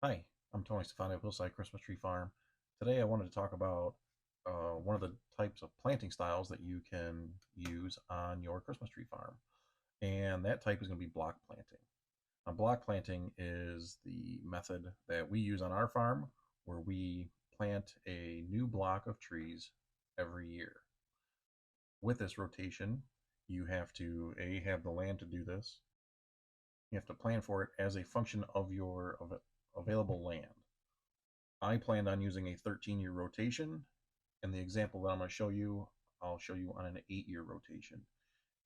Hi, I'm Tony Stefani of Hillside Christmas Tree Farm. Today I wanted to talk about one of the types of planting styles that you can use on your Christmas tree farm. And that type is going to be block planting. Now, block planting is the method that we use on our farm where we plant a new block of trees every year. With this rotation, you have to have the land to do this. You have to plan for it as a function of your available land. I planned on using a 13-year rotation, and the example that I'm going to show you, I'll show you on an 8-year rotation.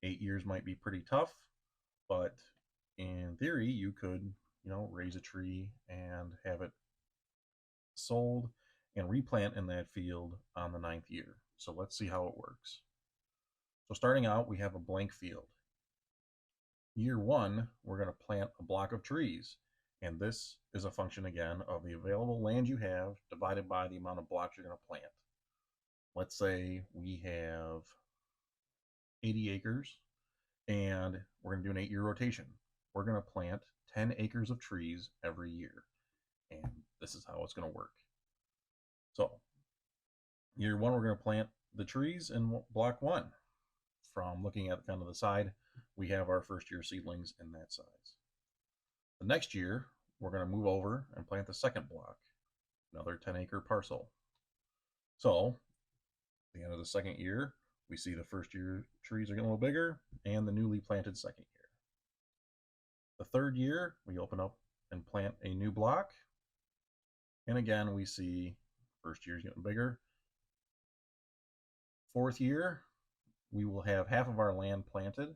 8 years might be pretty tough, but in theory, you could, raise a tree and have it sold and replant in that field on the 9th year. So let's see how it works. So starting out, we have a blank field. Year one, we're going to plant a block of trees. And this is a function, again, of the available land you have divided by the amount of blocks you're going to plant. Let's say we have 80 acres and we're going to do an 8-year rotation. We're going to plant 10 acres of trees every year. And this is how it's going to work. So, year one, we're going to plant the trees in block one. From looking at kind of the side, we have our first year seedlings in that size. The next year, we're going to move over and plant the second block, another 10-acre parcel. So, at the end of the second year, we see the first year trees are getting a little bigger and the newly planted second year. The third year, we open up and plant a new block. And again, we see first year's getting bigger. Fourth year, we will have half of our land planted.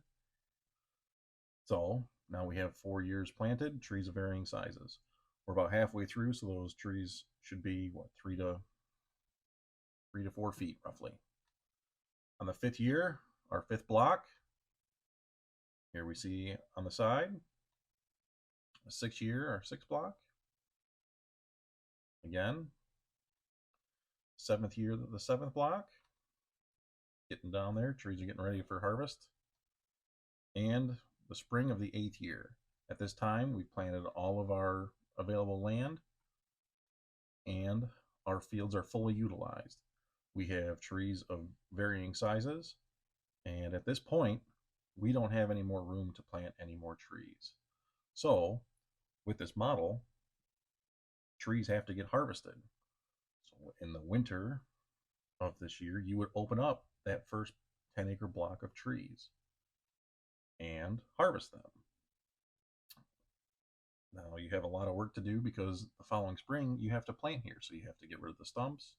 So now we have 4 years planted, trees of varying sizes. We're about halfway through, so those trees should be, 3 to 4 feet roughly. On the 5th year, our 5th block, here we see on the side, the 6th year, our 6th block. Again, 7th year, the 7th block. Getting down there, trees are getting ready for harvest. And the spring of the 8th year. At this time, we've planted all of our available land and our fields are fully utilized. We have trees of varying sizes, and at this point, we don't have any more room to plant any more trees. So, with this model, trees have to get harvested. So, in the winter of this year, you would open up that first 10-acre block of trees and harvest them. Now you have a lot of work to do because the following spring you have to plant here. So you have to get rid of the stumps,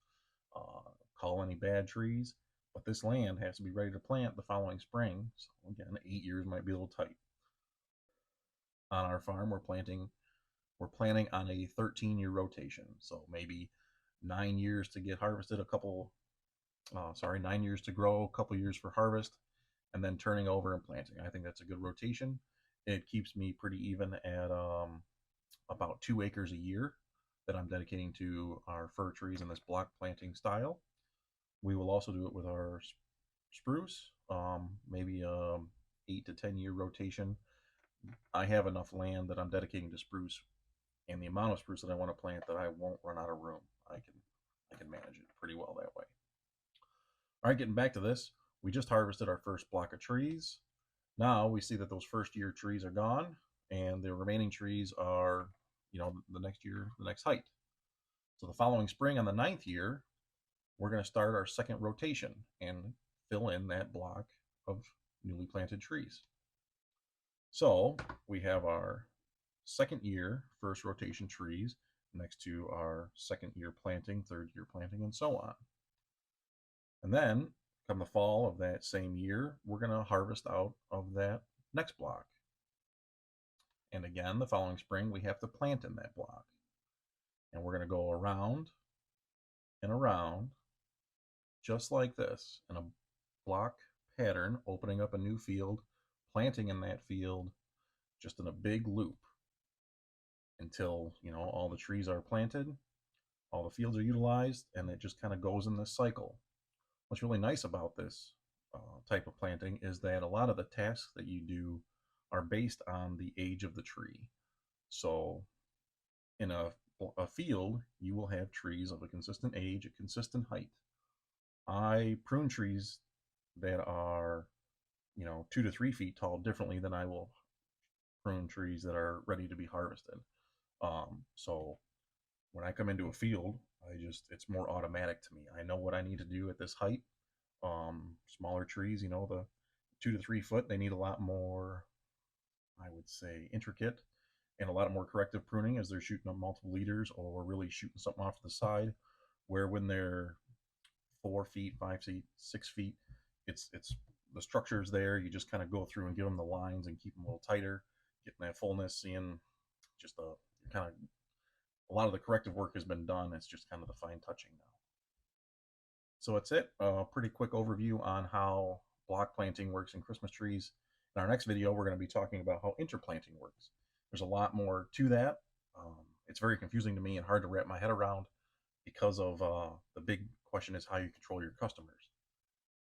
cull any bad trees, but this land has to be ready to plant the following spring. So again, 8 years might be a little tight. On our farm, we're planning on a 13-year rotation. So maybe 9 years to get harvested, 9 years to grow, a couple years for harvest, and then turning over and planting. I think that's a good rotation. It keeps me pretty even at about 2 acres a year that I'm dedicating to our fir trees in this block planting style. We will also do it with our spruce, maybe a 8 to 10 year rotation. I have enough land that I'm dedicating to spruce and the amount of spruce that I want to plant that I won't run out of room. I can manage it pretty well that way. All right, getting back to this, we just harvested our first block of trees. Now we see that those first year trees are gone and the remaining trees are, the next year, the next height. So the following spring on the 9th year, we're going to start our second rotation and fill in that block of newly planted trees. So we have our second year first rotation trees next to our second year planting, third year planting, and so on. And then come the fall of that same year, we're going to harvest out of that next block. And again, the following spring, we have to plant in that block. And we're going to go around and around, just like this, in a block pattern, opening up a new field, planting in that field, just in a big loop until, all the trees are planted, all the fields are utilized, and it just kind of goes in this cycle. What's really nice about this type of planting is that a lot of the tasks that you do are based on the age of the tree. So in a a field, you will have trees of a consistent age, a consistent height. I prune trees that are, 2 to 3 feet tall differently than I will prune trees that are ready to be harvested. So when I come into a field, it's more automatic to me. I know what I need to do at this height. Smaller trees, the 2 to 3 foot, they need a lot more, I would say, intricate and a lot more corrective pruning as they're shooting up multiple leaders or really shooting something off to the side. Where when they're 4 feet, 5 feet, 6 feet, it's the structure's there. You just kind of go through and give them the lines and keep them a little tighter, getting that fullness, seeing just a kind of a lot of the corrective work has been done. It's just kind of the fine touching now. So that's it. A pretty quick overview on how block planting works in Christmas trees. In our next video, we're going to be talking about how interplanting works. There's a lot more to that. It's very confusing to me and hard to wrap my head around because of the big question is how you control your customers.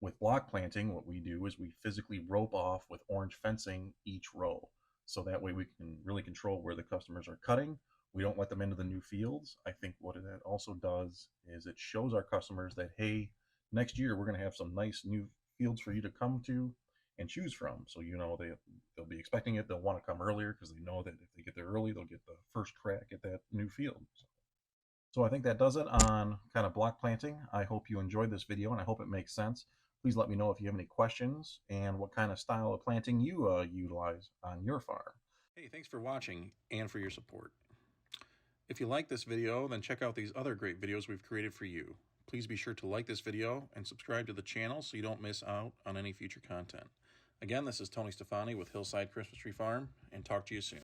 With block planting, what we do is we physically rope off with orange fencing each row. So that way we can really control where the customers are cutting. We don't let them into the new fields. I think what that also does is it shows our customers that, hey, next year we're going to have some nice new fields for you to come to and choose from. So, they'll be expecting it. They'll want to come earlier because they know that if they get there early, they'll get the first crack at that new field. So I think that does it on kind of block planting. I hope you enjoyed this video and I hope it makes sense. Please let me know if you have any questions and what kind of style of planting you utilize on your farm. Hey, thanks for watching and for your support. If you like this video, then check out these other great videos we've created for you. Please be sure to like this video and subscribe to the channel so you don't miss out on any future content. Again, this is Tony Stefani with Hillside Christmas Tree Farm, and talk to you soon.